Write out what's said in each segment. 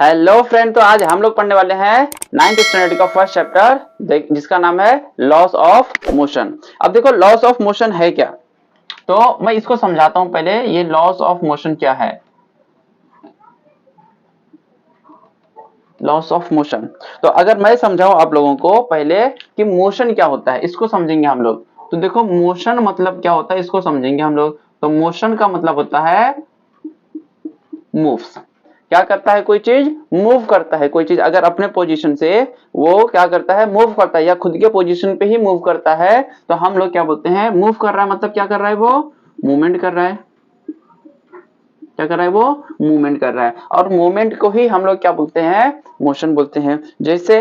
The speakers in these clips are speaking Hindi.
हेलो फ्रेंड, तो आज हम लोग पढ़ने वाले हैं नाइन्थ स्टैंडर्ड का फर्स्ट चैप्टर जिसका नाम है लॉस ऑफ मोशन। अब देखो लॉस ऑफ मोशन है क्या, तो मैं इसको समझाता हूं। पहले ये लॉस ऑफ मोशन क्या है। लॉस ऑफ मोशन, तो अगर मैं समझाऊं आप लोगों को पहले कि मोशन क्या होता है, इसको समझेंगे हम लोग। तो देखो मोशन मतलब क्या होता है, इसको समझेंगे हम लोग। तो मोशन का मतलब होता है मूव्स। क्या करता है, कोई चीज मूव करता है। कोई चीज अगर अपने पोजीशन से वो क्या करता है, मूव करता है या खुद के पोजीशन पे ही मूव करता है, तो हम लोग क्या बोलते हैं, मूव कर रहा है। मतलब क्या कर रहा है, वो मूवमेंट कर रहा है। क्या कर रहा है, वो मूवमेंट कर रहा है। और मूवमेंट को ही हम लोग क्या बोलते हैं, मोशन बोलते हैं। जैसे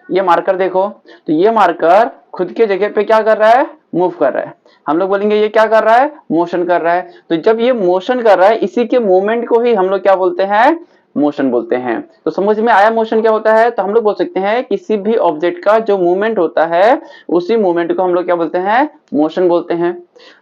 ये मार्कर देखो, तो ये मार्कर खुद के जगह पे क्या कर रहा है, मूव कर रहा है। हम लोग बोलेंगे ये क्या कर रहा है, मोशन कर रहा है। तो जब ये मोशन कर रहा है, इसी के मूवमेंट को ही हम लोग क्या बोलते हैं, मोशन बोलते हैं। तो समझ में आया मोशन क्या होता है। तो हम लोग बोल सकते हैं किसी भी ऑब्जेक्ट का जो मूवमेंट होता है, उसी मूवमेंट को हम लोग क्या बोलते हैं, मोशन बोलते हैं।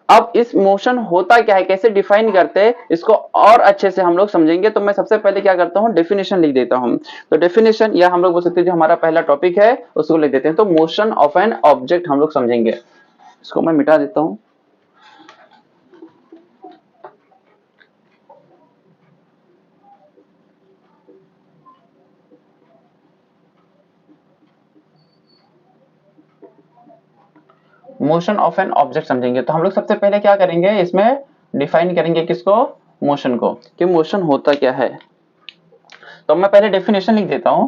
अब इस मोशन होता क्या है, कैसे डिफाइन करते हैं, इसको और अच्छे से हम लोग समझेंगे। तो मैं सबसे पहले क्या करता हूँ, डेफिनेशन लिख देता हूँ। तो डेफिनेशन, या हम लोग बोल सकते हैं जो हमारा पहला टॉपिक है उसको लिख देते हैं। तो मोशन ऑफ एन ऑब्जेक्ट हम लोग समझेंगे। इसको मैं मिटा देता हूँ। मोशन ऑफ एन ऑब्जेक्ट समझेंगे, तो हम लोग सबसे पहले क्या करेंगे, इसमें डिफाइन करेंगे किसको, मोशन को, कि मोशन होता क्या है। तो मैं पहले डेफिनेशन लिख देता हूं।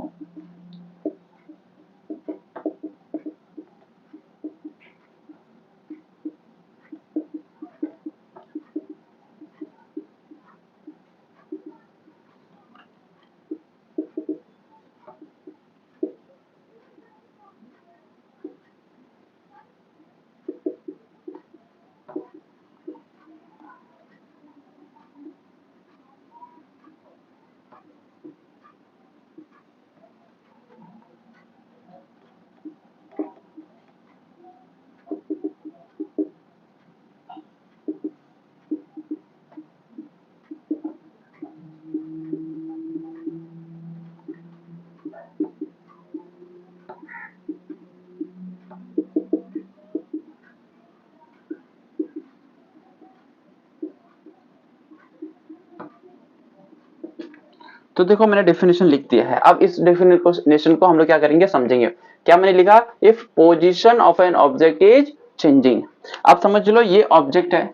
तो देखो मैंने डेफिनेशन लिख दिया है। अब इस डेफिनेशन को हम लोग क्या करेंगे, समझेंगे। क्या मैंने लिखा, if position of an object is changing. अब समझ लो ये ऑब्जेक्ट है,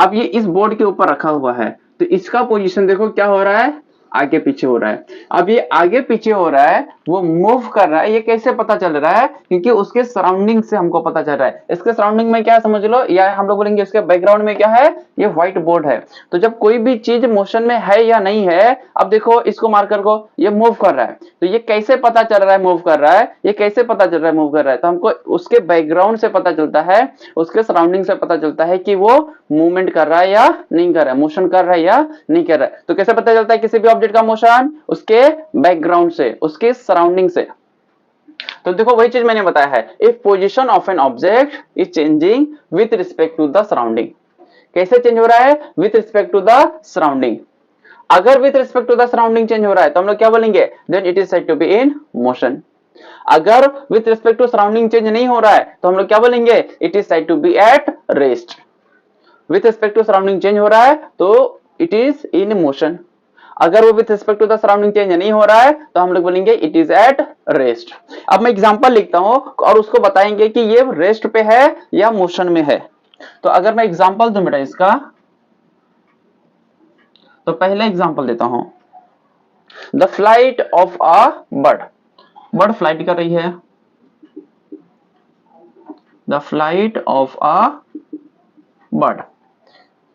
अब ये इस बोर्ड के ऊपर रखा हुआ है। तो इसका पोजीशन देखो क्या हो रहा है, आगे पीछे हो रहा है। अब ये आगे पीछे हो रहा है, वो मूव कर रहा है। ये कैसे पता चल रहा है, क्योंकि उसके सराउंडिंग से हमको पता चल रहा है। इसके सराउंडिंग में क्या है समझ लो, या हम लोग बोलेंगे इसके बैकग्राउंड में क्या है, ये व्हाइट बोर्ड है। तो जब कोई भी चीज मोशन में है या नहीं है, अब देखो इसको मार्कर को, ये मूव कर रहा है। तो ये कैसे पता चल रहा है मूव कर रहा है, ये कैसे पता चल रहा है मूव कर रहा है, तो हमको उसके बैकग्राउंड से पता चलता है, उसके सराउंडिंग से पता चलता है कि वो मूवमेंट कर रहा है या नहीं कर रहा है, मोशन कर रहा है या नहीं कर रहा है। तो कैसे पता चलता है किसी भी ऑब्जेक्ट का मोशन, उसके बैकग्राउंड से, उसके सराउंडिंग से। तो देखो वही चीज मैंने बताया है, if position of an object is changing with respect to the surrounding. कैसे चेंज हो रहा है, with respect to the surrounding. अगर with respect to the surrounding change हो रहा है तो हम लोग क्या बोलेंगे, then it is said to be in motion. अगर with respect to surrounding change नहीं हो रहा है तो हम लोग क्या बोलेंगे, it is said to be at rest. With respect to surrounding change हो रहा है तो इट इज इन मोशन। अगर वो with respect to the surrounding change नहीं हो रहा है तो हम लोग बोलेंगे इट इज एट रेस्ट। अब मैं एग्जांपल लिखता हूं और उसको बताएंगे कि ये रेस्ट पे है या मोशन में है। तो अगर मैं एग्जांपल दूं बेटा इसका, तो पहले एग्जांपल देता हूं। The flight of a bird, bird flight कर रही है। The flight of a bird.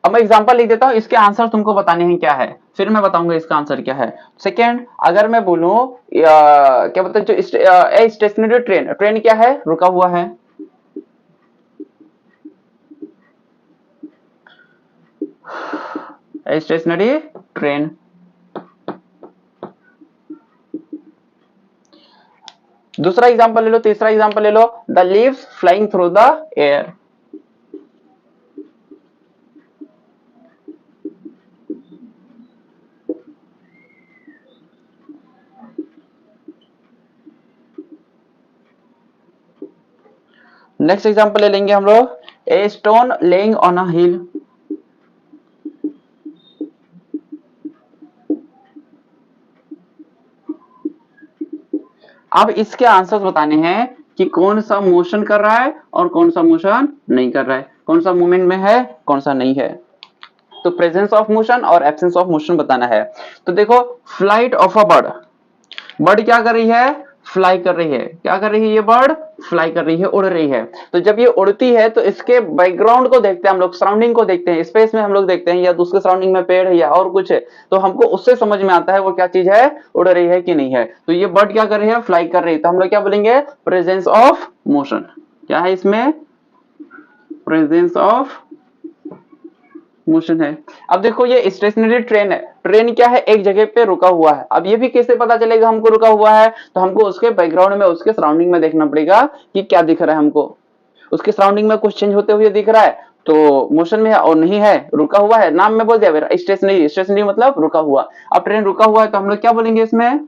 अब मैं एग्जांपल लिख देता हूं, इसके आंसर तुमको बताने हैं क्या है, फिर मैं बताऊंगा इसका आंसर क्या है। सेकेंड, अगर मैं बोलूं क्या बोलते हैं, जो स्टेशनरी ट्रेन, ट्रेन क्या है, रुका हुआ है। Stationery train. दूसरा एग्जांपल ले लो, तीसरा एग्जांपल ले लो, the leaves flying through the air. Next example ले लेंगे हम लोग, a stone laying on a hill. अब इसके आंसर्स बताने हैं कि कौन सा मोशन कर रहा है और कौन सा मोशन नहीं कर रहा है, कौन सा मूवमेंट में है कौन सा नहीं है। तो प्रेजेंस ऑफ मोशन और एब्सेंस ऑफ मोशन बताना है। तो देखो flight of a bird, bird क्या कर रही है, फ्लाई कर रही है। क्या कर रही है ये बर्ड, फ्लाई कर रही है, उड़ रही है। तो जब ये उड़ती है तो इसके बैकग्राउंड को देखते हैं हम लोग, सराउंडिंग को देखते हैं, स्पेस में हम लोग देखते हैं या उसके सराउंडिंग में पेड़ है या और कुछ है, तो हमको उससे समझ में आता है वो क्या चीज है, उड़ रही है कि नहीं है। तो ये बर्ड क्या कर रही है, फ्लाई कर रही है, तो हम लोग क्या बोलेंगे, प्रेजेंस ऑफ मोशन। क्या है इसमें, प्रेजेंस ऑफ मोशन है। अब देखो ये स्टेशनरी ट्रेन है, ट्रेन क्या है, एक जगह पे रुका हुआ है। अब ये भी कैसे पता चलेगा हमको रुका हुआ है, तो हमको उसके बैकग्राउंड में, उसके सराउंडिंग में देखना पड़ेगा कि क्या दिख रहा है हमको। उसके सराउंडिंग में कुछ चेंज होते हुए दिख रहा है तो मोशन में है, और नहीं है रुका हुआ है, नाम में बोल दिया स्टेशनरी, स्टेशनरी मतलब रुका हुआ। अब ट्रेन रुका हुआ है तो हम लोग क्या बोलेंगे इसमें,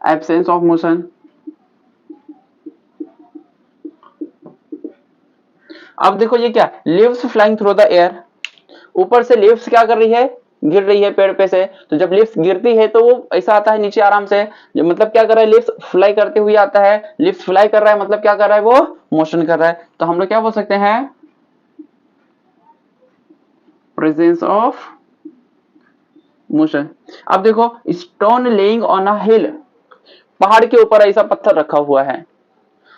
एब्सेंस ऑफ मोशन। अब देखो ये क्या, leaves flying through the air, ऊपर से लीव्स क्या कर रही है, गिर रही है पेड़ पे से। तो जब लीव्स गिरती है तो वो ऐसा आता है नीचे आराम से, जो मतलब क्या कर रहा है, लीव्स फ्लाई करते हुए आता है। लीव्स फ्लाई कर रहा है मतलब क्या कर रहा है, वो मोशन कर रहा है। तो हम लोग क्या बोल सकते हैं, प्रेजेंस ऑफ मोशन। अब देखो स्टोन लेइंग ऑन अ हिल, पहाड़ के ऊपर ऐसा पत्थर रखा हुआ है।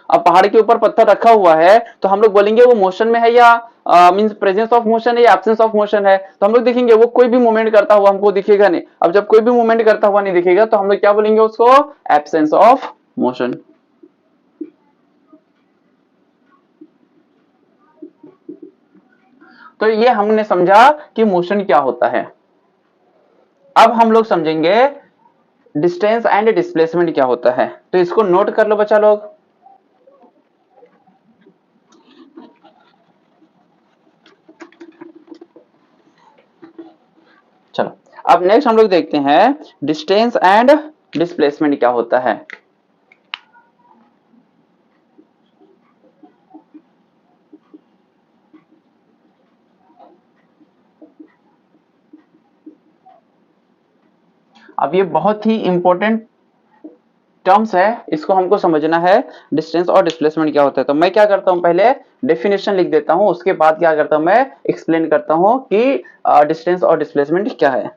अब पहाड़ के ऊपर पत्थर रखा हुआ है तो हम लोग बोलेंगे वो मोशन में है या मींस प्रेजेंस ऑफ मोशन है या एब्सेंस ऑफ मोशन है। तो हम लोग देखेंगे वो कोई भी मूवमेंट करता हुआ हमको दिखेगा नहीं। अब जब कोई भी मूवमेंट करता हुआ नहीं दिखेगा तो हम लोग क्या बोलेंगे उसको, एब्सेंस ऑफ मोशन। तो ये हमने समझा कि मोशन क्या होता है। अब हम लोग समझेंगे डिस्टेंस एंड डिस्प्लेसमेंट क्या होता है। तो इसको नोट कर लो बच्चा लोग। चलो अब नेक्स्ट हम लोग देखते हैं डिस्टेंस एंड डिस्प्लेसमेंट क्या होता है। अब ये बहुत ही इंपॉर्टेंट टर्म्स है, इसको हमको समझना है, डिस्टेंस और डिस्प्लेसमेंट क्या होता है। तो मैं क्या करता हूं, पहले डेफिनेशन लिख देता हूं, उसके बाद क्या करता हूं, मैं एक्सप्लेन करता हूं कि डिस्टेंस और डिस्प्लेसमेंट क्या है।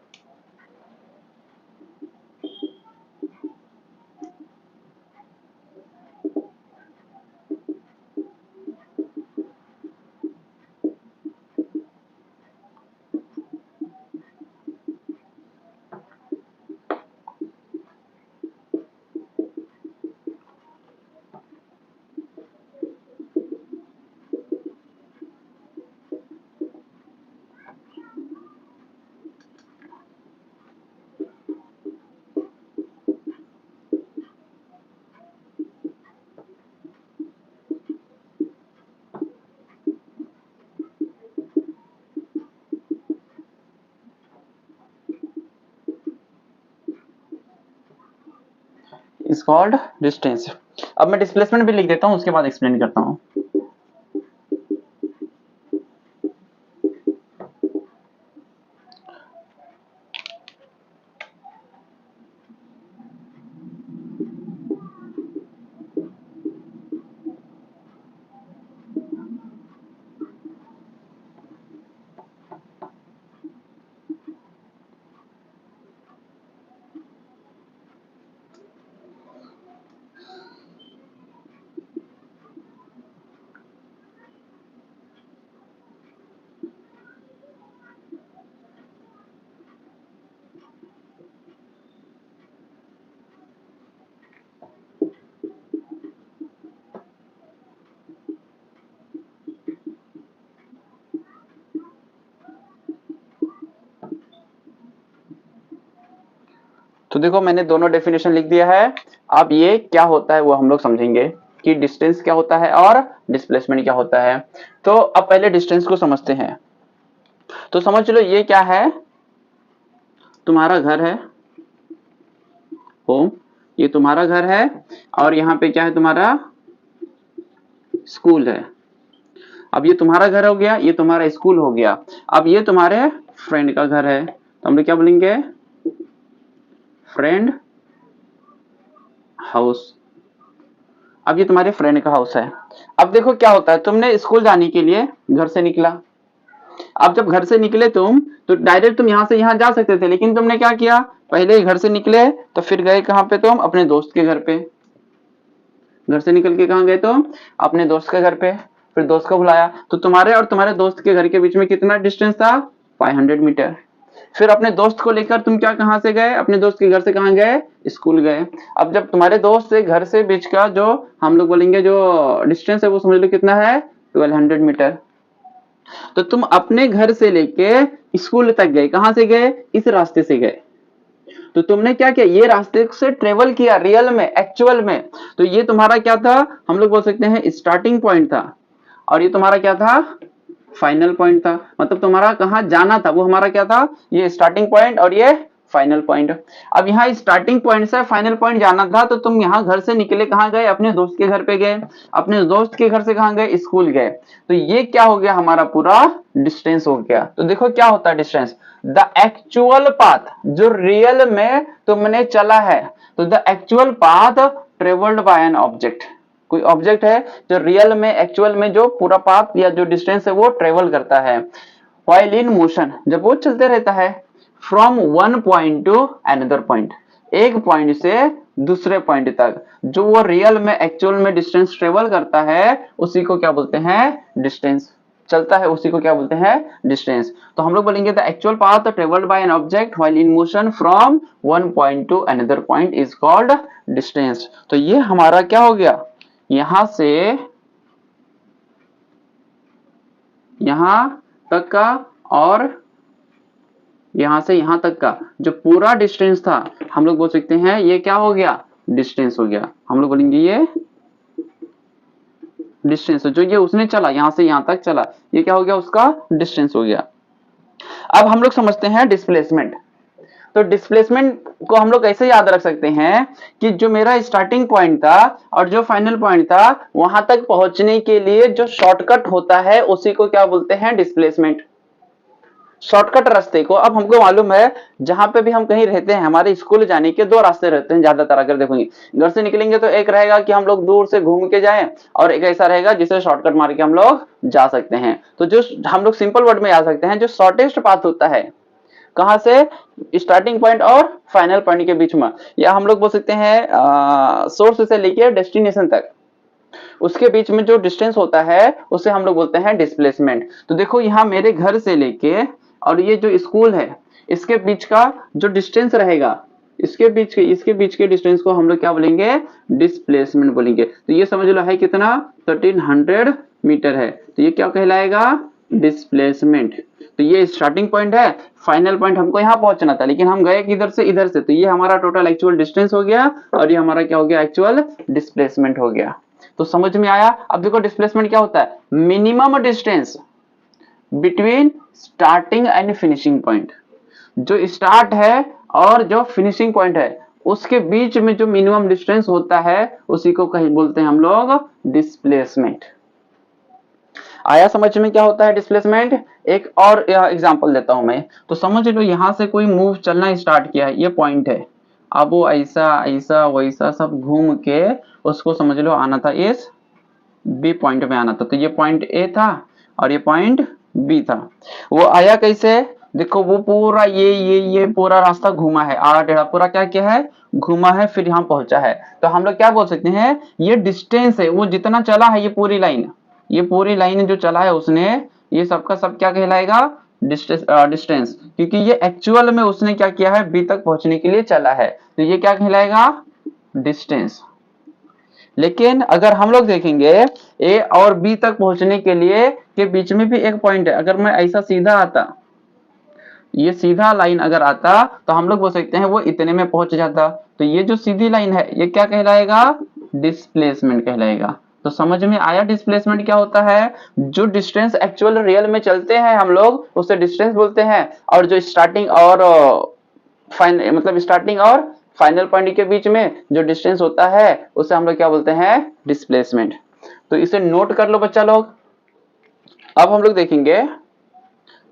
Is called distance. अब मैं डिस्प्लेसमेंट भी लिख देता हूं, उसके बाद एक्सप्लेन करता हूं। तो देखो मैंने दोनों डेफिनेशन लिख दिया है। अब ये क्या होता है वो हम लोग समझेंगे कि डिस्टेंस क्या होता है और डिस्प्लेसमेंट क्या होता है। तो अब पहले डिस्टेंस को समझते हैं। तो समझ लो ये क्या है, तुम्हारा घर है, होम, ये तुम्हारा घर है, और यहाँ पे क्या है तुम्हारा स्कूल है। अब ये तुम्हारा घर हो गया, ये तुम्हारा स्कूल हो गया। अब ये तुम्हारे फ्रेंड का घर है, तो हम लोग क्या बोलेंगे, फ्रेंड हाउस। अब ये तुम्हारे फ्रेंड का हाउस है। अब देखो क्या होता है, तुमने स्कूल जाने के लिए घर से निकला। अब जब घर से निकले तुम, तो डायरेक्ट तुम यहां से यहां जा सकते थे, लेकिन तुमने क्या किया, पहले घर से निकले तो फिर गए कहां पे, तुम अपने दोस्त के घर पे। घर से निकल के कहां गए तुम, अपने दोस्त के घर पे। फिर दोस्त को बुलाया, तो तुम्हारे और तुम्हारे दोस्त के घर के बीच में कितना डिस्टेंस था, 500 मीटर। फिर अपने दोस्त को लेकर तुम क्या कहां से गए, अपने दोस्त के घर से कहां गए, स्कूल गए। अब जब तुम्हारे दोस्त से घर से बीच का जो हम लोग बोलेंगे जो डिस्टेंस है, वो समझ लो कितना है, 1200 मीटर। तो तुम अपने घर से लेके स्कूल तक गए, कहां से गए, इस रास्ते से गए। तो तुमने क्या किया, ये रास्ते से ट्रेवल किया रियल में, एक्चुअल में। तो ये तुम्हारा क्या था, हम लोग बोल सकते हैं स्टार्टिंग पॉइंट था, और ये तुम्हारा क्या था, फाइनल पॉइंट था। मतलब तुम्हारा कहां जाना था वो हमारा क्या था, ये स्टार्टिंग पॉइंट और ये फाइनल पॉइंट। अब यहाँ स्टार्टिंग पॉइंट से फाइनल पॉइंट जाना था, तो तुम यहाँ घर से निकले कहाँ गए, अपने दोस्त के घर पे गए। अपने दोस्त के घर से कहाँ गए, स्कूल गए। तो ये क्या हो गया, हमारा पूरा डिस्टेंस हो गया। तो देखो क्या होता है डिस्टेंस, द एक्चुअल पाथ, जो रियल में तुमने चला है। तो the actual path travelled by an object, कोई ऑब्जेक्ट है जो रियल में, एक्चुअल में जो पूरा पाथ या जो डिस्टेंस है वो ट्रेवल करता है। व्हाइल इन मोशन, जब वो चलते रहता है। From one point two another point, एक पॉइंट से दूसरे पॉइंट तक जो वो रियल में, एक्चुअल में डिस्टेंस ट्रेवल करता है, उसी को क्या बोलते हैं, डिस्टेंस। चलता है उसी को क्या बोलते हैं, डिस्टेंस। तो हम लोग बोलेंगे the actual path travelled by an object while in motion from one point two another point is called distance. तो ये हमारा क्या हो गया, यहां से यहां तक का और यहां से यहां तक का जो पूरा डिस्टेंस था, हम लोग बोल सकते हैं ये क्या हो गया, डिस्टेंस हो गया। हम लोग बोलेंगे ये डिस्टेंस, जो ये उसने चला यहां से यहां तक चला, ये क्या हो गया, उसका डिस्टेंस हो गया। अब हम लोग समझते हैं डिस्प्लेसमेंट। तो डिस्प्लेसमेंट को हम लोग ऐसे याद रख सकते हैं कि जो मेरा स्टार्टिंग पॉइंट था और जो फाइनल पॉइंट था, वहां तक पहुंचने के लिए जो शॉर्टकट होता है उसी को क्या बोलते हैं, डिस्प्लेसमेंट। शॉर्टकट रास्ते को, अब हमको मालूम है जहां पे भी हम कहीं रहते हैं, हमारे स्कूल जाने के दो रास्ते रहते हैं ज्यादातर। अगर देखोगे घर से निकलेंगे तो एक रहेगा कि हम लोग दूर से घूम के जाएं, और एक ऐसा रहेगा जिसे शॉर्टकट मार के हम लोग जा सकते हैं। तो जो हम लोग सिंपल वर्ड में जा सकते हैं, जो शॉर्टेस्ट पाथ होता है कहां से, स्टार्टिंग पॉइंट और फाइनल पॉइंट के बीच में, या हम लोग बोल सकते हैं सोर्स से लेके डेस्टिनेशन तक, उसके बीच में जो डिस्टेंस होता है उसे हम लोग बोलते हैं डिस्प्लेसमेंट। तो देखो यहाँ मेरे घर से लेके और ये जो स्कूल है, इसके बीच का जो डिस्टेंस रहेगा, इसके बीच के डिस्टेंस को हम लोग क्या बोलेंगे, डिस्प्लेसमेंट बोलेंगे। तो ये समझ लो है कितना, 1300 मीटर है। तो ये क्या कहलाएगा, डिस्प्लेसमेंट। तो ये स्टार्टिंग पॉइंट है, फाइनल पॉइंट हमको यहाँ पहुंचना था, लेकिन हम गए किधर से, इधर से। तो ये हमारा टोटल एक्चुअल डिस्टेंस हो गया, और ये हमारा क्या हो गया, एक्चुअल डिस्प्लेसमेंट हो गया। तो समझ में आया। अब देखो डिस्प्लेसमेंट क्या होता है, minimum distance between starting and finishing point. जो स्टार्ट है और जो फिनिशिंग पॉइंट है उसके बीच में जो मिनिमम डिस्टेंस होता है उसी को कहीं बोलते हैं हम लोग डिस्प्लेसमेंट। आया समझ में क्या होता है डिस्प्लेसमेंट। एक और एग्जांपल देता हूं मैं। तो समझ लो यहां से कोई मूव चलना स्टार्ट किया है, ये पॉइंट है। अब वो ऐसा ऐसा वैसा सब घूम के उसको समझ लो आना था इस बी पॉइंट में आना था। तो ये पॉइंट ए था और ये पॉइंट बी था। वो आया कैसे, देखो वो पूरा ये पूरा रास्ता घूमा है, आड़ा टेढ़ा पूरा क्या किया है, घूमा है, फिर यहाँ पहुंचा है। तो हम लोग क्या बोल सकते हैं, ये डिस्टेंस है, वो जितना चला है, ये पूरी लाइन जो चला है उसने, ये सबका सब क्या कहलाएगा, डिस्टेंस। क्योंकि ये एक्चुअल में उसने क्या किया है, बी तक पहुंचने के लिए चला है, तो ये क्या कहलाएगा, डिस्टेंस। लेकिन अगर हम लोग देखेंगे ए और बी तक पहुंचने के लिए के बीच में भी एक पॉइंट है। अगर मैं ऐसा सीधा आता, ये सीधा लाइन अगर आता, तो हम लोग बोल सकते हैं वो इतने में पहुंच जाता। तो ये जो सीधी लाइन है ये क्या कहलाएगा, डिस्प्लेसमेंट कहलाएगा। तो समझ में आया डिस्प्लेसमेंट क्या होता है। जो डिस्टेंस एक्चुअल रियल में चलते हैं हम लोग उसे डिस्टेंस बोलते हैं, और जो स्टार्टिंग और स्टार्टिंग और फाइनल पॉइंट के बीच में जो डिस्टेंस होता है उसे हम लोग क्या बोलते हैं, डिस्प्लेसमेंट। तो इसे नोट कर लो बच्चा लोग। अब हम लोग देखेंगे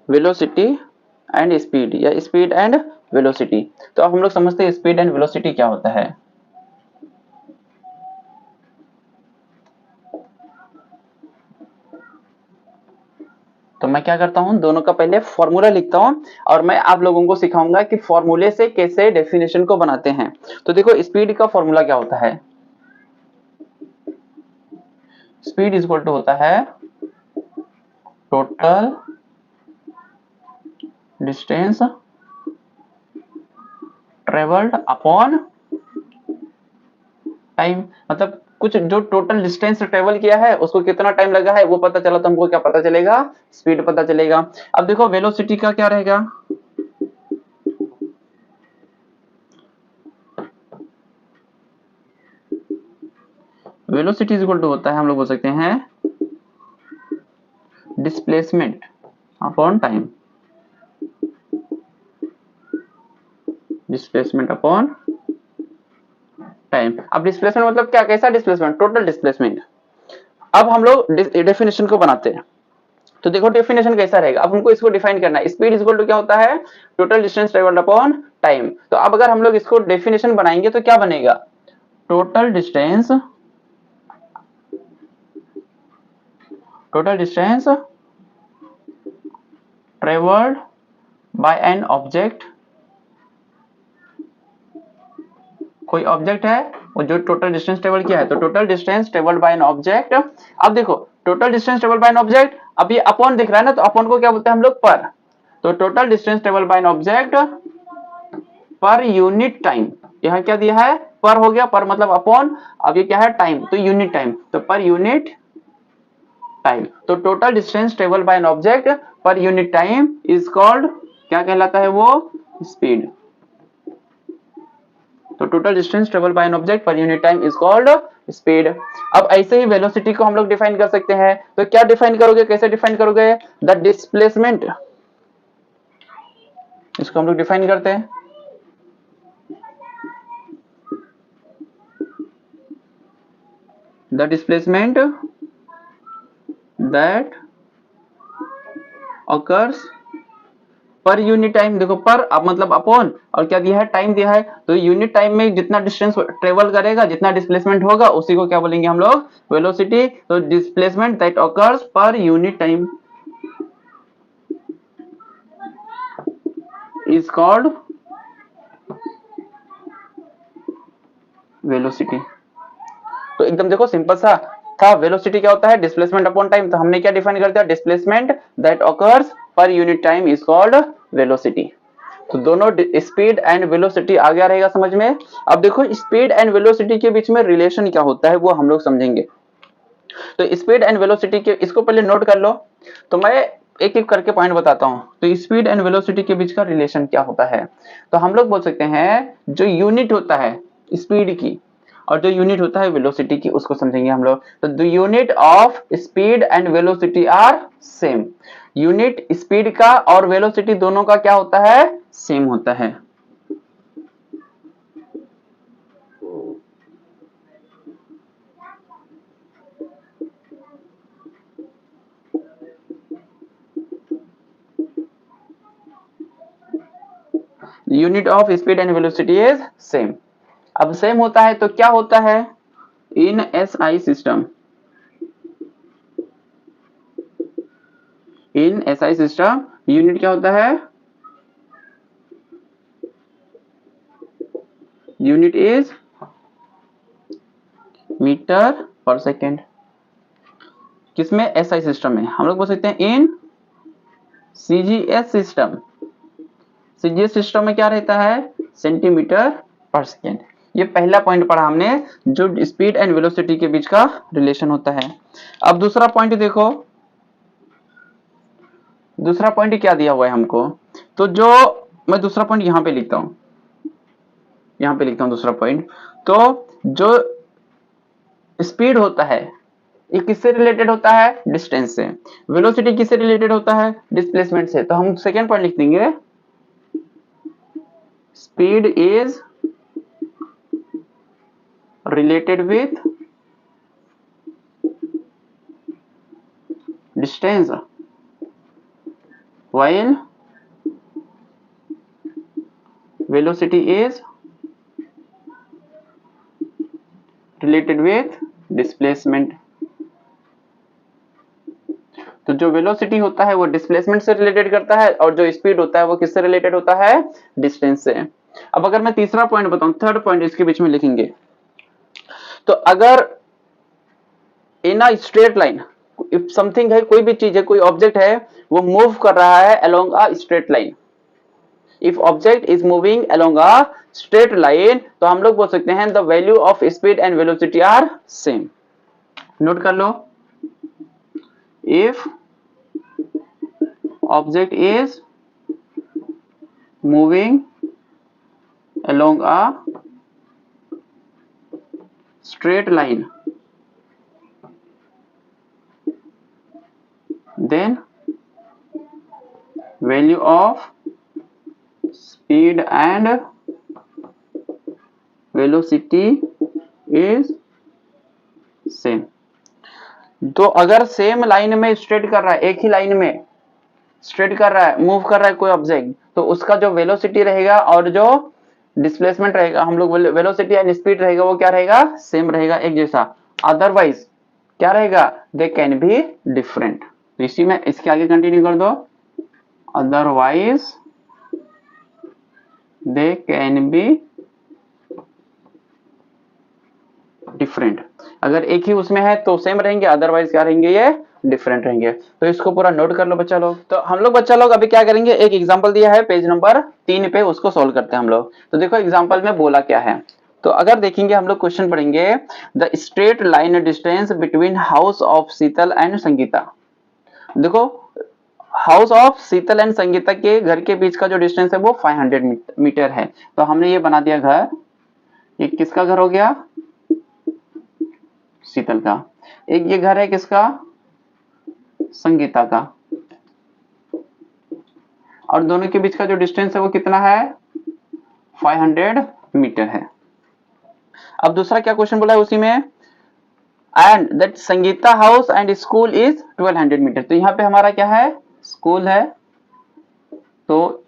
वेलोसिटी एंड स्पीड या स्पीड एंड वेलोसिटी। तो अब हम लोग समझते हैं स्पीड एंड वेलोसिटी क्या होता है। तो मैं क्या करता हूं, दोनों का पहले फॉर्मूला लिखता हूं और मैं आप लोगों को सिखाऊंगा कि फॉर्मूले से कैसे डेफिनेशन को बनाते हैं। तो देखो स्पीड का फॉर्मूला क्या होता है, स्पीड इज इक्वल टू होता है total distance travelled upon time. मतलब कुछ जो टोटल डिस्टेंस ट्रेवल किया है उसको कितना टाइम लगा है वो पता चला तो हमको क्या पता चलेगा, स्पीड पता चलेगा। अब देखो वेलोसिटी का क्या रहेगा, वेलोसिटी इज इक्वल टू होता है, हम लोग बोल सकते हैं displacement upon time, displacement upon time. अब डिस्प्लेसमेंट मतलब क्या, कैसा डिस्प्लेसमेंट, टोटल डिस्प्लेसमेंट। अब हम लोग डेफिनेशन को बनाते हैं। तो देखो डेफिनेशन कैसा रहेगा, अब हमको इसको डिफाइन करना है। स्पीड इज इक्वल टू क्या होता है, total distance travelled upon time. तो अब अगर हम लोग इसको डेफिनेशन बनाएंगे तो क्या बनेगा, total distance travelled by an object, कोई ऑब्जेक्ट है वो जो टोटल डिस्टेंस ट्रेवल किया है, तो total distance travelled by an object. अब देखो total distance travelled by an object, अब ये अपॉन दिख रहा है ना, तो अपॉन को क्या बोलते हैं हम लोग, पर। तो total distance travelled by an object per unit time, यहाँ क्या दिया है, पर हो गया, पर मतलब अपॉन, अब ये क्या है टाइम, तो यूनिट टाइम, तो पर यूनिट टाइम। तो total distance travel by an object per unit time is called, क्या कहलाता है वो, स्पीड। तो total distance travel by an object per unit time is called speed. अब ऐसे ही वेलोसिटी को हम लोग डिफाइन कर सकते हैं। तो क्या डिफाइन करोगे, कैसे डिफाइन करोगे, द डिस्प्लेसमेंट, इसको हम लोग डिफाइन करते हैं, the displacement that occurs per unit time. देखो पर अब मतलब अपॉन, और क्या दिया है, टाइम दिया है, तो यूनिट टाइम में जितना डिस्टेंस ट्रेवल करेगा, जितना डिस्प्लेसमेंट होगा, उसी को क्या बोलेंगे हम लोग, वेलोसिटी। तो displacement that occurs per unit time is called velocity. तो एकदम देखो सिंपल सा था, वेलोसिटी क्या होता है, डिस्प्लेसमेंट अपॉन टाइम। तो हमने क्या डिफाइन कर दिया, displacement that occurs per unit time is called velocity. तो दोनों स्पीड एंड वेलोसिटी आ गया रहेगा समझ में। अब देखो स्पीड एंड वेलोसिटी के बीच में रिलेशन क्या होता है वो हम लोग समझेंगे। तो स्पीड एंड वेलोसिटी के, इसको पहले नोट कर लो, तो मैं एक एक करके पॉइंट बताता हूं। तो स्पीड एंड वेलोसिटी के बीच का रिलेशन क्या होता है, तो हम लोग बोल सकते हैं जो यूनिट होता है स्पीड की और जो यूनिट होता है वेलोसिटी की, उसको समझेंगे हम लोग। तो the unit of speed and velocity are same. Unit speed का और वेलोसिटी दोनों का क्या होता है, सेम होता है। Unit of speed and velocity is same. अब सेम होता है तो क्या होता है, in SI system, in SI system unit क्या होता है, यूनिट इज मीटर पर सेकेंड। किसमें, एसआई सिस्टम में। हम लोग बोल सकते हैं in CGS system, CGS system में क्या रहता है, सेंटीमीटर पर सेकेंड। ये पहला पॉइंट पढ़ा हमने, जो स्पीड एंड वेलोसिटी के बीच का रिलेशन होता है। अब दूसरा पॉइंट देखो, दूसरा पॉइंट क्या दिया हुआ है हमको, तो जो मैं दूसरा पॉइंट यहां पे लिखता हूं, यहां पे लिखता हूं दूसरा पॉइंट। तो जो स्पीड होता है ये किससे रिलेटेड होता है, डिस्टेंस से। वेलोसिटी किससे रिलेटेड होता है, डिस्प्लेसमेंट से। तो हम सेकेंड पॉइंट लिख देंगे, speed is related with distance while velocity is related with displacement। तो जो वेलोसिटी होता है वो डिस्प्लेसमेंट से रिलेटेड करता है और जो स्पीड होता है वो किससे रिलेटेड होता है, डिस्टेंस से। अब अगर मैं तीसरा पॉइंट बताऊं, थर्ड पॉइंट इसके बीच में लिखेंगे, तो अगर in a straight line, if something है, कोई भी चीज है, कोई ऑब्जेक्ट है, वो मूव कर रहा है along a straight line, if object is moving along a straight line, तो हम लोग बोल सकते हैं the value of speed and velocity are same. Note कर लो, if object is moving along a straight line, then value of speed and velocity is same। तो अगर सेम लाइन में स्ट्रेट कर रहा है, एक ही लाइन में स्ट्रेट कर रहा है, मूव कर रहा है कोई ऑब्जेक्ट, तो उसका जो वेलोसिटी रहेगा और जो डिस्प्लेसमेंट रहेगा, हम लोग वेलोसिटी एंड स्पीड रहेगा, वो क्या रहेगा, सेम रहेगा, एक जैसा। अदरवाइज क्या रहेगा, दे कैन बी डिफरेंट। तो इसी में इसके आगे कंटिन्यू कर दो, otherwise they can be different. अगर एक ही उसमें है तो सेम रहेंगे, अदरवाइज क्या रहेंगे, ये डिफरेंट रहेंगे। तो इसको पूरा नोट कर लो बच्चा लोग। तो हम लोग बच्चा लोग अभी क्या करेंगे, एक एग्जांपल दिया है पेज नंबर 3 पे, उसको सॉल्व करते हैं हम लोग। तो देखो एग्जांपल में बोला क्या है, तो अगर देखेंगे हम लोग क्वेश्चन पढ़ेंगे, the straight line distance between house of Sheetal and Sangeeta. देखो house of Sheetal and Sangeeta के घर के बीच का जो डिस्टेंस है वो 500 मीटर है। तो हमने ये बना दिया घर, ये किसका घर हो गया, शीतल का। एक ये घर है किसका, संगीता का। और दोनों के बीच का जो डिस्टेंस है वो कितना है, 500 मीटर है। अब दूसरा क्या क्वेश्चन बोला है उसी में, and that Sangeeta house and school is 1200 metre. तो यहाँ पे हमारा क्या है, स्कूल है। तो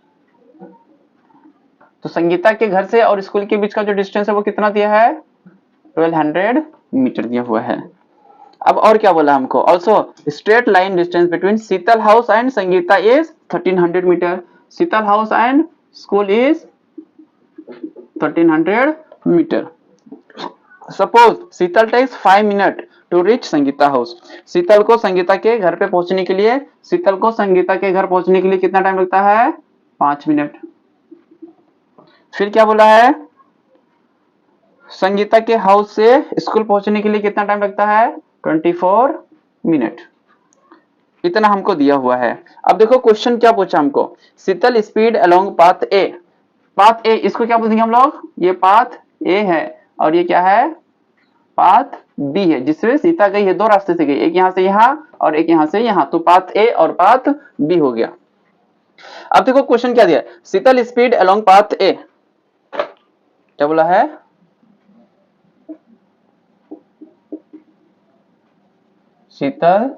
संगीता के घर से और स्कूल के बीच का जो डिस्टेंस है वो कितना दिया है, 1200 मीटर दिया हुआ है। अब और क्या बोला हमको, also straight line distance between Sheetal house and Sangeeta is 1300 meter. Sheetal house and school is 1300 meter. Suppose Sheetal takes 5 minute to reach Sangeeta house. Sheetal को संगीता के घर पे पहुंचने के लिए, शीतल को संगीता के घर पहुंचने के लिए कितना टाइम लगता है, 5 मिनट। फिर क्या बोला है, संगीता के हाउस से स्कूल पहुंचने के लिए कितना टाइम लगता है, 24 मिनट। इतना हमको दिया हुआ है। अब देखो क्वेश्चन क्या पूछा हमको, Sheetal speed along path A. Path A, इसको क्या बोलेंगे हम लोग, ये पाथ ए है और ये क्या है, पाथ बी है, जिसमें सीता गई है, दो रास्ते से गई, एक यहां से यहां और एक यहां से यहां। तो पाथ ए और पाथ बी हो गया। अब देखो क्वेश्चन क्या दिया, शीतल स्पीड अलोंग पाथ ए, क्या बोला है, शीतल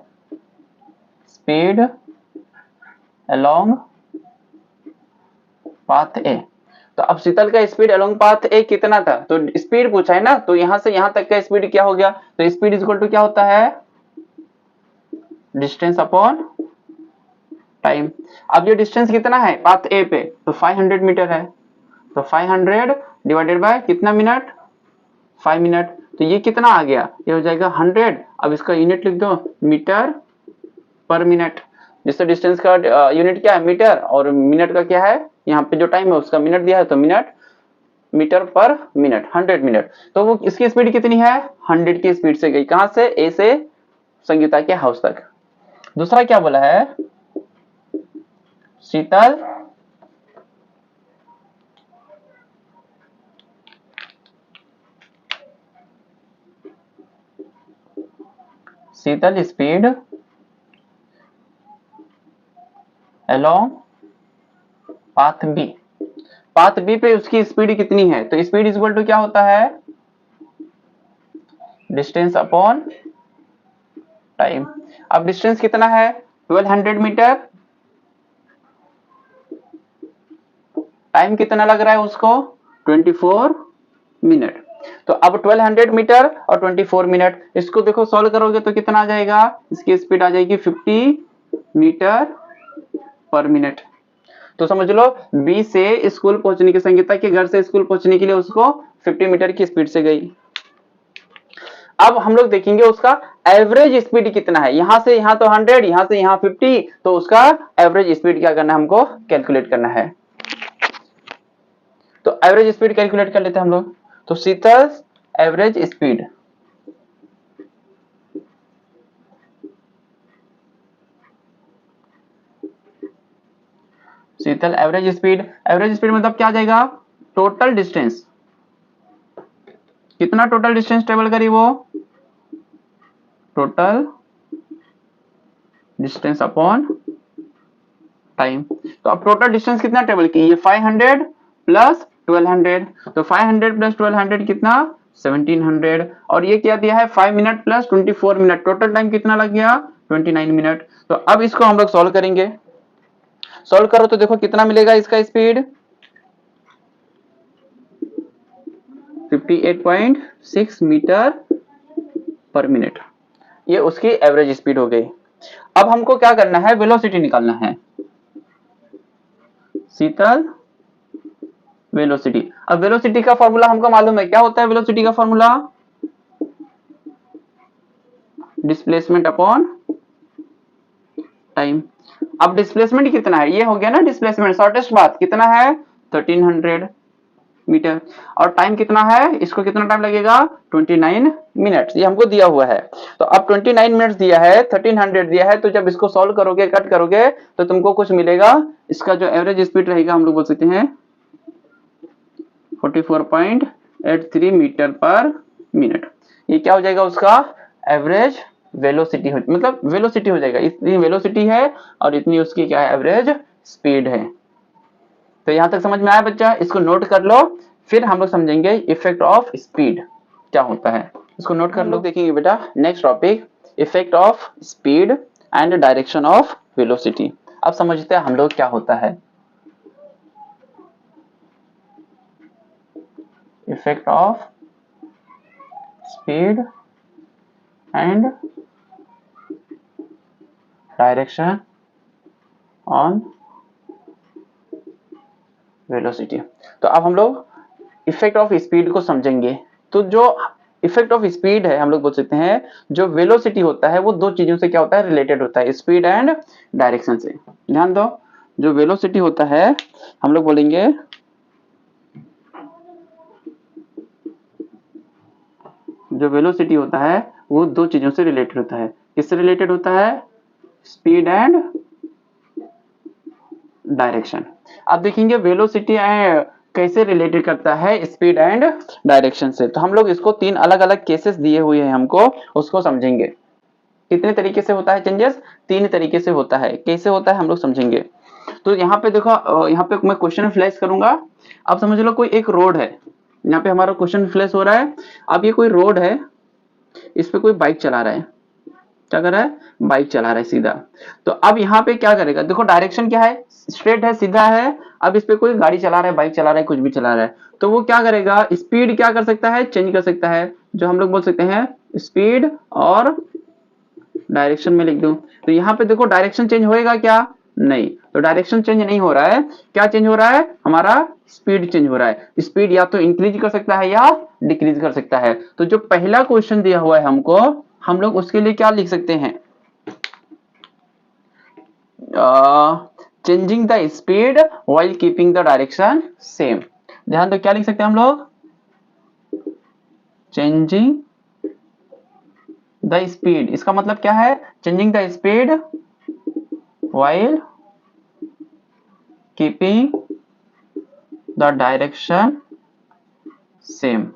स्पीड अलोंग पाथ ए। तो अब शीतल का स्पीड अलोंग पाथ ए कितना था, तो स्पीड पूछा है ना, तो यहां से यहां तक का स्पीड क्या हो गया, तो स्पीड इज इक्वल टू क्या होता है, डिस्टेंस अपॉन टाइम। अब ये डिस्टेंस कितना है पाथ ए पे, तो 500 मीटर है। तो 500 डिवाइडेड बाय कितना मिनट, 5 मिनट। तो ये कितना आ गया, ये हो जाएगा 100। अब इसका यूनिट लिख दो, मीटर पर मिनट। जिससे डिस्टेंस का यूनिट क्या है, मीटर, और मिनट का क्या है, यहाँ पे जो टाइम है उसका मिनट दिया है, तो मिनट, मीटर पर मिनट, 100 मिनट। तो वो इसकी स्पीड कितनी है, 100 की स्पीड से गई, कहां से, ए से संगीता के हाउस तक। दूसरा क्या बोला है, Sheetal Sheetal speed along path B. Path B पे उसकी स्पीड कितनी है, तो स्पीड इज इक्वल टू क्या होता है, डिस्टेंस अपॉन टाइम। अब डिस्टेंस कितना है 1200 मीटर, टाइम कितना लग रहा है उसको 24 मिनट। तो अब 1200 मीटर और 24 मिनट, इसको देखो सॉल्व करोगे तो कितना आ जाएगा, इसकी स्पीड आ जाएगी 50 मीटर पर मिनट। तो समझ लो बी से स्कूल पहुंचने की, संगीता के घर से स्कूल पहुंचने के लिए उसको 50 मीटर की स्पीड से गई। अब हम लोग देखेंगे उसका एवरेज स्पीड कितना है, यहां से यहां तो 100, यहां से यहां 50, तो उसका एवरेज स्पीड क्या करना है, हमको कैलकुलेट करना है। तो एवरेज स्पीड कैलकुलेट कर लेते हैं हम लोग। तो शीतल एवरेज स्पीड, शीतल एवरेज स्पीड, एवरेज स्पीड मतलब क्या आ जाएगा, टोटल डिस्टेंस, कितना टोटल डिस्टेंस ट्रेवल करी वो, टोटल डिस्टेंस अपॉन टाइम। तो अब टोटल डिस्टेंस कितना ट्रेवल की, ये 500 प्लस 1200, तो 500 प्लस 1200 कितना 1700, और ये क्या दिया है 5 minute plus 24 minute, total time कितना लग गया 29 मिनट। तो अब इसको हम लोग सॉल्व करेंगे, सॉल्व करो तो देखो कितना मिलेगा इसका स्पीड 58.6 मीटर पर मिनट, ये उसकी एवरेज स्पीड हो गई। अब हमको क्या करना है, वेलोसिटी निकालना है, शीतल वेलोसिटी। अब वेलोसिटी का फॉर्मूला हमको मालूम है, क्या होता है वेलोसिटी का फॉर्मूला, डिस्प्लेसमेंट अपॉन टाइम। अब डिस्प्लेसमेंट कितना है, ये हो गया ना डिस्प्लेसमेंट, शॉर्टेस्ट बात कितना है 1300 मीटर, और टाइम कितना है, इसको कितना टाइम लगेगा 29 मिनट्स, ये हमको दिया हुआ है। तो अब 29 मिनट्स दिया है, 1300 दिया है, तो जब इसको सॉल्व करोगे कट करोगे तो तुमको कुछ मिलेगा, इसका जो एवरेज स्पीड रहेगा हम लोग बोल सकते हैं 44.83 मीटर पर मिनट। ये क्या हो जाएगा उसका एवरेज वेलोसिटी, मतलब वेलोसिटी हो जाएगा, इतनी वेलोसिटी है और इतनी उसकी क्या है एवरेज स्पीड है। तो यहां तक समझ में आया बच्चा, इसको नोट कर लो, फिर हम लोग समझेंगे इफेक्ट ऑफ स्पीड क्या होता है, इसको नोट कर लो। देखेंगे बेटा next topic, effect of speed and direction of velocity. अब समझते हैं हम लोग क्या होता है effect of speed and direction on velocity. तो अब हम लोग इफेक्ट ऑफ स्पीड को समझेंगे। तो जो इफेक्ट ऑफ स्पीड है हम लोग बोल सकते हैं, जो वेलोसिटी होता है वो दो चीजों से क्या होता है रिलेटेड होता है, स्पीड एंड डायरेक्शन से। ध्यान दो, जो वेलोसिटी होता है हम लोग बोलेंगे जो वेलोसिटी होता है वो दो चीजों से रिलेटेड होता है, किससे रिलेटेड होता है, स्पीड एंड डायरेक्शन। अब देखेंगे वेलोसिटी कैसे रिलेटेड करता है स्पीड एंड डायरेक्शन से। तो हम लोग इसको तीन अलग अलग केसेस दिए हुए हैं हमको, उसको समझेंगे कितने तरीके से होता है चेंजेस, तीन तरीके से होता है, कैसे होता है हम लोग समझेंगे। तो यहाँ पे देखो, यहाँ पे मैं क्वेश्चन फ्लैश करूंगा। अब समझ लो कोई एक रोड है, यहाँ पे हमारा क्वेश्चन फ्लैश हो रहा है। अब ये कोई रोड है, इस पे कोई बाइक चला रहा है, क्या कर रहा है बाइक चला रहा है सीधा। तो अब यहाँ पे क्या करेगा, देखो डायरेक्शन क्या है स्ट्रेट है सीधा है। अब इस पे कोई गाड़ी चला रहा है, बाइक चला रहा है, कुछ भी चला रहा है, तो वो क्या करेगा स्पीड क्या कर सकता है चेंज कर सकता है, जो हम लोग बोल सकते हैं स्पीड और डायरेक्शन में लिख दो। तो यहाँ पे देखो डायरेक्शन चेंज होएगा क्या, नहीं, तो डायरेक्शन चेंज नहीं हो रहा है, क्या चेंज हो रहा है हमारा स्पीड चेंज हो रहा है। स्पीड या तो इंक्रीज कर सकता है या डिक्रीज कर सकता है। तो जो पहला क्वेश्चन दिया हुआ है हमको, हम लोग उसके लिए क्या लिख सकते हैं, changing the speed while keeping the direction same. ध्यान दो क्या लिख सकते हैं हम लोग, चेंजिंग द स्पीड, इसका मतलब क्या है changing the speed while keeping the direction same.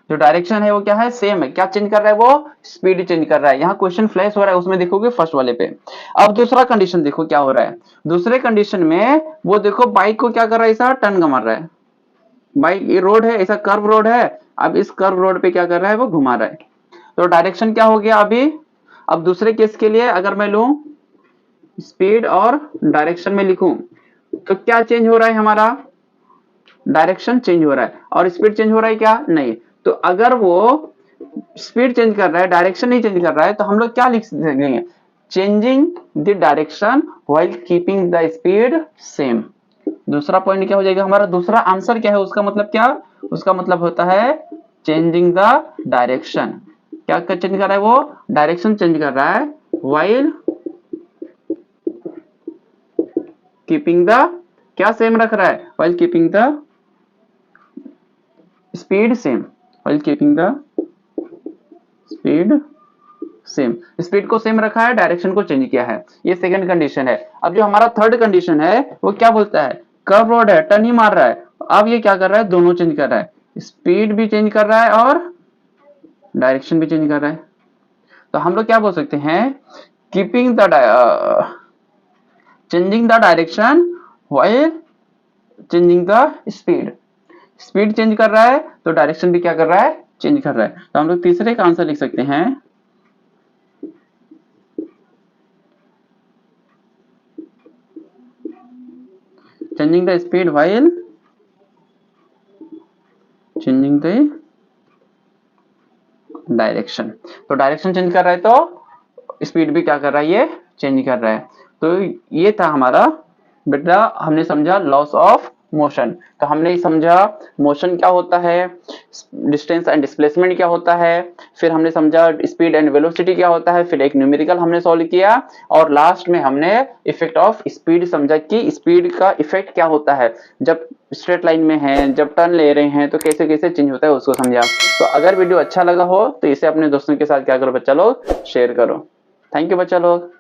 जो डायरेक्शन है वो क्या है सेम है, क्या चेंज कर रहा है वो स्पीड चेंज कर रहा है। यहाँ क्वेश्चन फ्लैश हो रहा है उसमें देखोगे फर्स्ट वाले पे। अब दूसरा कंडीशन देखो क्या हो रहा है, दूसरे कंडीशन में वो देखो बाइक को क्या कर रहा है ऐसा टर्न घुमा रहा है, बाइक ये रोड है ऐसा कर्व रोड है, अब इस कर्व रोड पे क्या कर रहा है वो घुमा रहा है। तो डायरेक्शन क्या हो गया अभी, अब दूसरे केस के लिए अगर मैं लूं स्पीड और डायरेक्शन में लिखूं तो क्या चेंज हो रहा है, हमारा डायरेक्शन चेंज हो रहा है और स्पीड चेंज हो रहा है क्या, नहीं। तो अगर वो स्पीड चेंज कर रहा है डायरेक्शन नहीं चेंज कर रहा है तो हम लोग क्या लिख सकेंगे, changing the direction while keeping the speed same. दूसरा पॉइंट क्या हो जाएगा हमारा, दूसरा आंसर क्या है, उसका मतलब क्या, उसका मतलब होता है चेंजिंग द डायरेक्शन। क्या चेंज कर रहा है वो, डायरेक्शन चेंज कर रहा है व्हाइल कीपिंग द, क्या सेम रख रहा है, while keeping the speed same, while keeping the speed same. Speed को सेम रखा है, डायरेक्शन को चेंज किया है, ये सेकंड कंडीशन है। अब जो हमारा थर्ड कंडीशन है वो क्या बोलता है, कर्व रोड है, टर्न ही मार रहा है। अब ये क्या कर रहा है, दोनों चेंज कर रहा है, स्पीड भी चेंज कर रहा है और डायरेक्शन भी चेंज कर रहा है। तो हम लोग क्या बोल सकते हैं, keeping the changing the direction while changing the speed. Speed change कर रहा है तो डायरेक्शन भी क्या कर रहा है, चेंज कर रहा है। तो हम लोग तीसरे का आंसर लिख सकते हैं, changing the speed while changing the direction. तो डायरेक्शन चेंज कर रहा है तो स्पीड भी क्या कर रहा है, ये चेंज कर रहा है। तो ये था हमारा बेटा, हमने समझा लॉस ऑफ मोशन। तो हमने समझा मोशन क्या होता है, डिस्टेंस एंड डिस्प्लेसमेंट क्या होता है, फिर हमने समझा स्पीड एंड वेलोसिटी क्या होता है, फिर एक न्यूमेरिकल हमने सॉल्व किया और लास्ट में हमने इफेक्ट ऑफ स्पीड समझा कि स्पीड का इफेक्ट क्या होता है, जब स्ट्रेट लाइन में है, जब टर्न ले रहे हैं तो कैसे कैसे चेंज होता है उसको समझा। तो अगर वीडियो अच्छा लगा हो तो इसे अपने दोस्तों के साथ क्या करो बच्चा लोग, शेयर करो। थैंक यू बच्चा लोग।